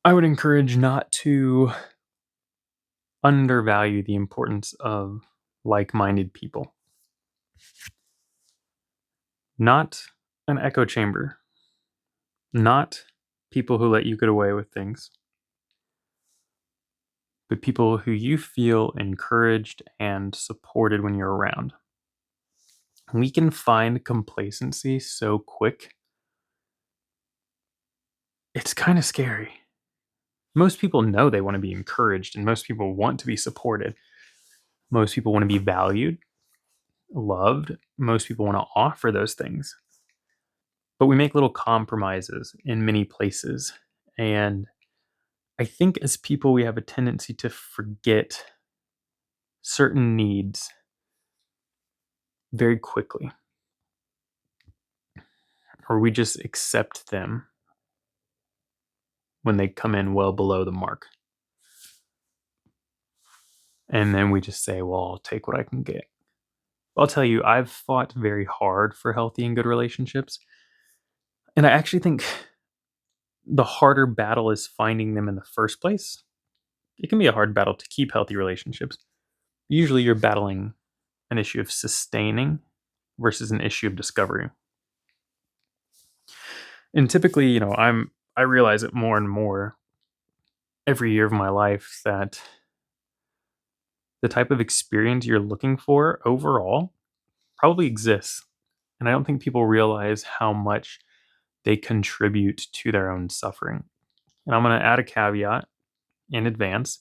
I would encourage not to undervalue the importance of like-minded people. Not an echo chamber, not people who let you get away with things, but people who you feel encouraged and supported when you're around. We can find complacency so quick. It's kind of scary. Most people know they want to be encouraged, and most people want to be supported. Most people want to be valued, loved. Most people want to offer those things. But we make little compromises in many places. And I think as people, we have a tendency to forget certain needs very quickly, or we just accept them when they come in well below the mark. And then we just say, well, I'll take what I can get. I'll tell you, I've fought very hard for healthy and good relationships. And I actually think the harder battle is finding them in the first place. It can be a hard battle to keep healthy relationships. Usually you're battling an issue of sustaining versus an issue of discovery. And typically, I realize it more and more every year of my life that the type of experience you're looking for overall probably exists. And I don't think people realize how much they contribute to their own suffering. And I'm going to add a caveat in advance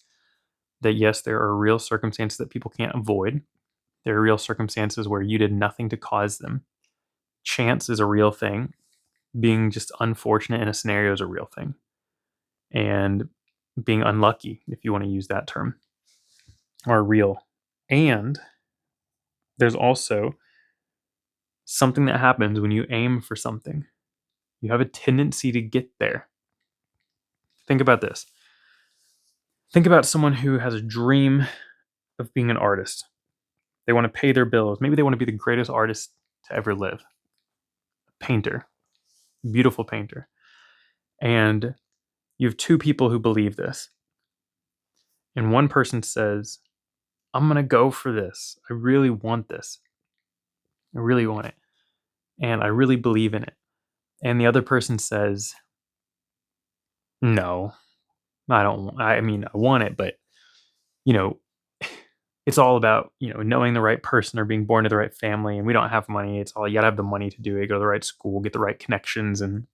that yes, there are real circumstances that people can't avoid. There are real circumstances where you did nothing to cause them. Chance is a real thing. Being just unfortunate in a scenario is a real thing. And being unlucky, if you want to use that term, are real. And there's also something that happens when you aim for something. You have a tendency to get there. Think about this. Think about someone who has a dream of being an artist. They want to pay their bills. Maybe they want to be the greatest artist to ever live. A painter, beautiful painter. And you have two people who believe this. And one person says, I'm going to go for this. I really want this. I really want it. And I really believe in it. And the other person says, no, I don't. I mean, I want it, but, you know, it's all about, knowing the right person or being born to the right family. And we don't have money. It's all, you got to have the money to do it, go to the right school, get the right connections. And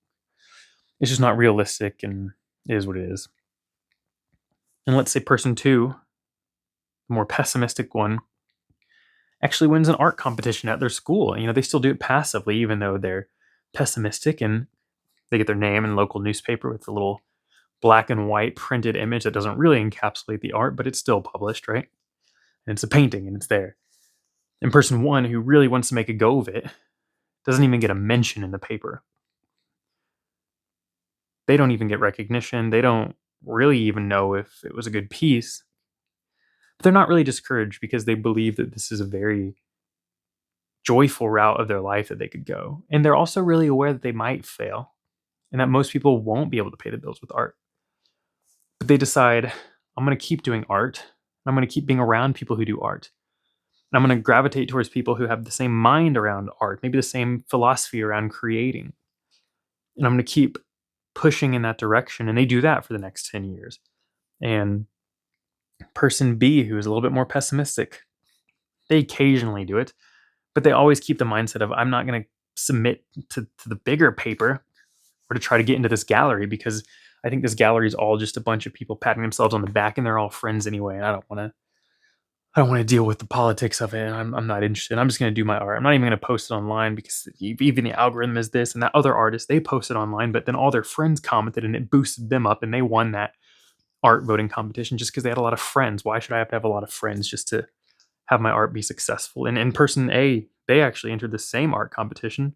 it's just not realistic, and it is what it is. And let's say person two, the more pessimistic one, actually wins an art competition at their school. They still do it passively, even though they're pessimistic, and they get their name in local newspaper with a little black and white printed image that doesn't really encapsulate the art, but it's still published, right? And it's a painting and it's there. And person one, who really wants to make a go of it, doesn't even get a mention in the paper. They don't even get recognition. They don't really even know if it was a good piece. But they're not really discouraged because they believe that this is a very joyful route of their life that they could go. And they're also really aware that they might fail and that most people won't be able to pay the bills with art. But they decide, I'm going to keep doing art. I'm going to keep being around people who do art. And I'm going to gravitate towards people who have the same mind around art, maybe the same philosophy around creating. And I'm going to keep pushing in that direction. And they do that for the next 10 years. And person B, who is a little bit more pessimistic, they occasionally do it, but they always keep the mindset of, I'm not going to submit to the bigger paper or to try to get into this gallery because I think this gallery is all just a bunch of people patting themselves on the back and they're all friends anyway. And I don't want to deal with the politics of it. And I'm not interested. I'm just going to do my art. I'm not even going to post it online because even the algorithm is this, and that other artist, they posted online, but then all their friends commented and it boosted them up and they won that art voting competition just because they had a lot of friends. Why should I have to have a lot of friends just to have my art be successful? And in person A, they actually entered the same art competition.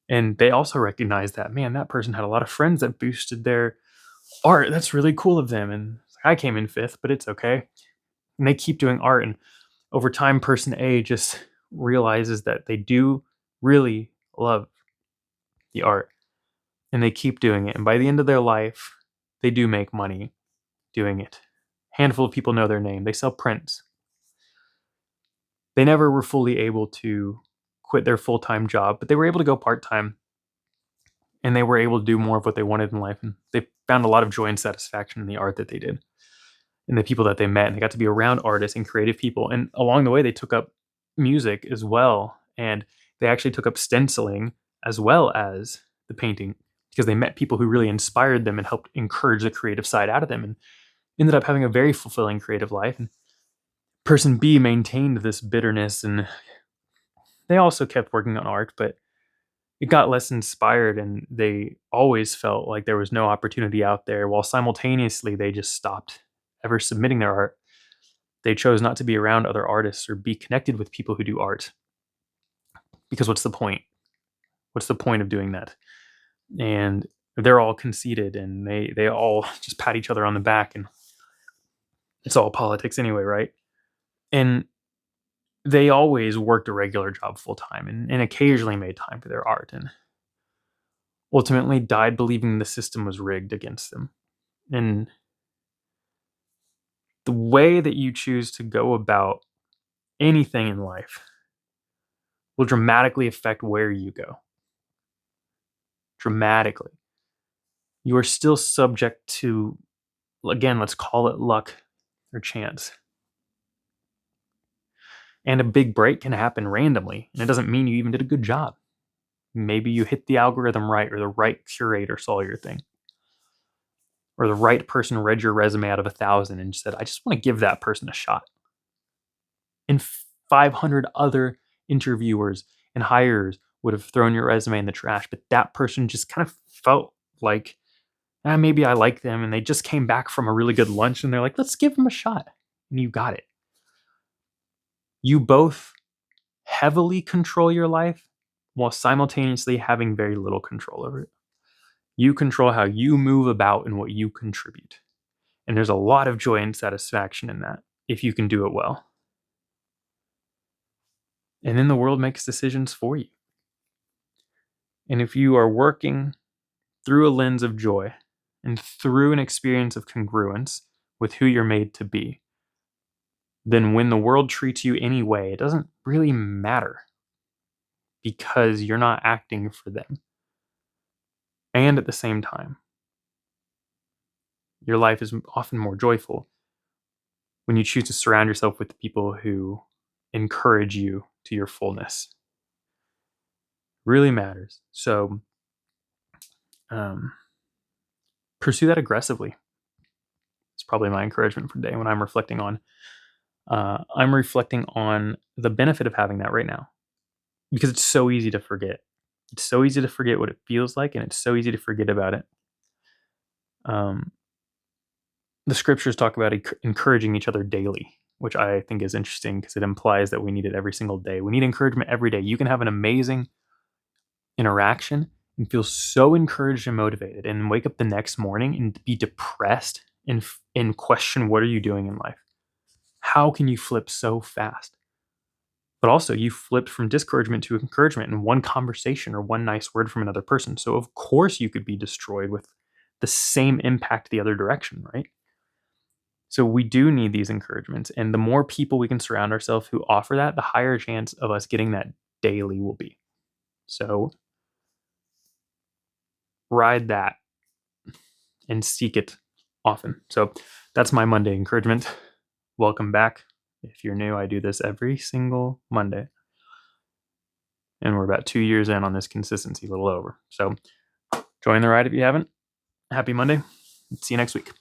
And they also recognized that, man, that person had a lot of friends that boosted their art. That's really cool of them. And I came in fifth, but it's okay. And they keep doing art. And over time, person A just realizes that they do really love the art. And they keep doing it. And by the end of their life, they do make money doing it. Handful of people know their name. They sell prints. They never were fully able to quit their full-time job, but they were able to go part-time, and they were able to do more of what they wanted in life. And they found a lot of joy and satisfaction in the art that they did and the people that they met. And they got to be around artists and creative people. And along the way, they took up music as well. And they actually took up stenciling as well as the painting because they met people who really inspired them and helped encourage the creative side out of them, and ended up having a very fulfilling creative life. And person B maintained this bitterness, and they also kept working on art, but it got less inspired, and they always felt like there was no opportunity out there, while simultaneously they just stopped ever submitting their art. They chose not to be around other artists or be connected with people who do art, because what's the point? What's the point of doing that? And they're all conceited, and they all just pat each other on the back, and it's all politics anyway, right? And they always worked a regular job full time, and occasionally made time for their art, and ultimately died believing the system was rigged against them. And the way that you choose to go about anything in life will dramatically affect where you go. Dramatically. You are still subject to, again, let's call it luck or chance. And a big break can happen randomly, and it doesn't mean you even did a good job. Maybe you hit the algorithm right, or the right curator saw your thing, or the right person read your resume out of 1,000 and said, I just want to give that person a shot. And 500 other interviewers and hirers would have thrown your resume in the trash, but that person just kind of felt like, maybe I like them, and they just came back from a really good lunch, and they're like, let's give them a shot. And you got it. You both heavily control your life while simultaneously having very little control over it. You control how you move about and what you contribute. And there's a lot of joy and satisfaction in that if you can do it well. And then the world makes decisions for you. And if you are working through a lens of joy and through an experience of congruence with who you're made to be, then when the world treats you anyway, it doesn't really matter, because you're not acting for them. And at the same time, your life is often more joyful when you choose to surround yourself with the people who encourage you to your fullness. Really matters. So pursue that aggressively. It's probably my encouragement for today when I'm reflecting on. I'm reflecting on the benefit of having that right now, because it's so easy to forget. It's so easy to forget what it feels like, and it's so easy to forget about it. The scriptures talk about encouraging each other daily, which I think is interesting because it implies that we need it every single day. We need encouragement every day. You can have an amazing interaction and feel so encouraged and motivated, and wake up the next morning and be depressed and question, what are you doing in life? How can you flip so fast? But also, you flipped from discouragement to encouragement in one conversation or one nice word from another person. So of course you could be destroyed with the same impact the other direction, right? So we do need these encouragements, and the more people we can surround ourselves who offer that, the higher chance of us getting that daily will be. So ride that and seek it often. So that's my Monday encouragement. Welcome back. If you're new, I do this every single Monday. And we're about 2 years in on this consistency, a little over. So join the ride if you haven't. Happy Monday. See you next week.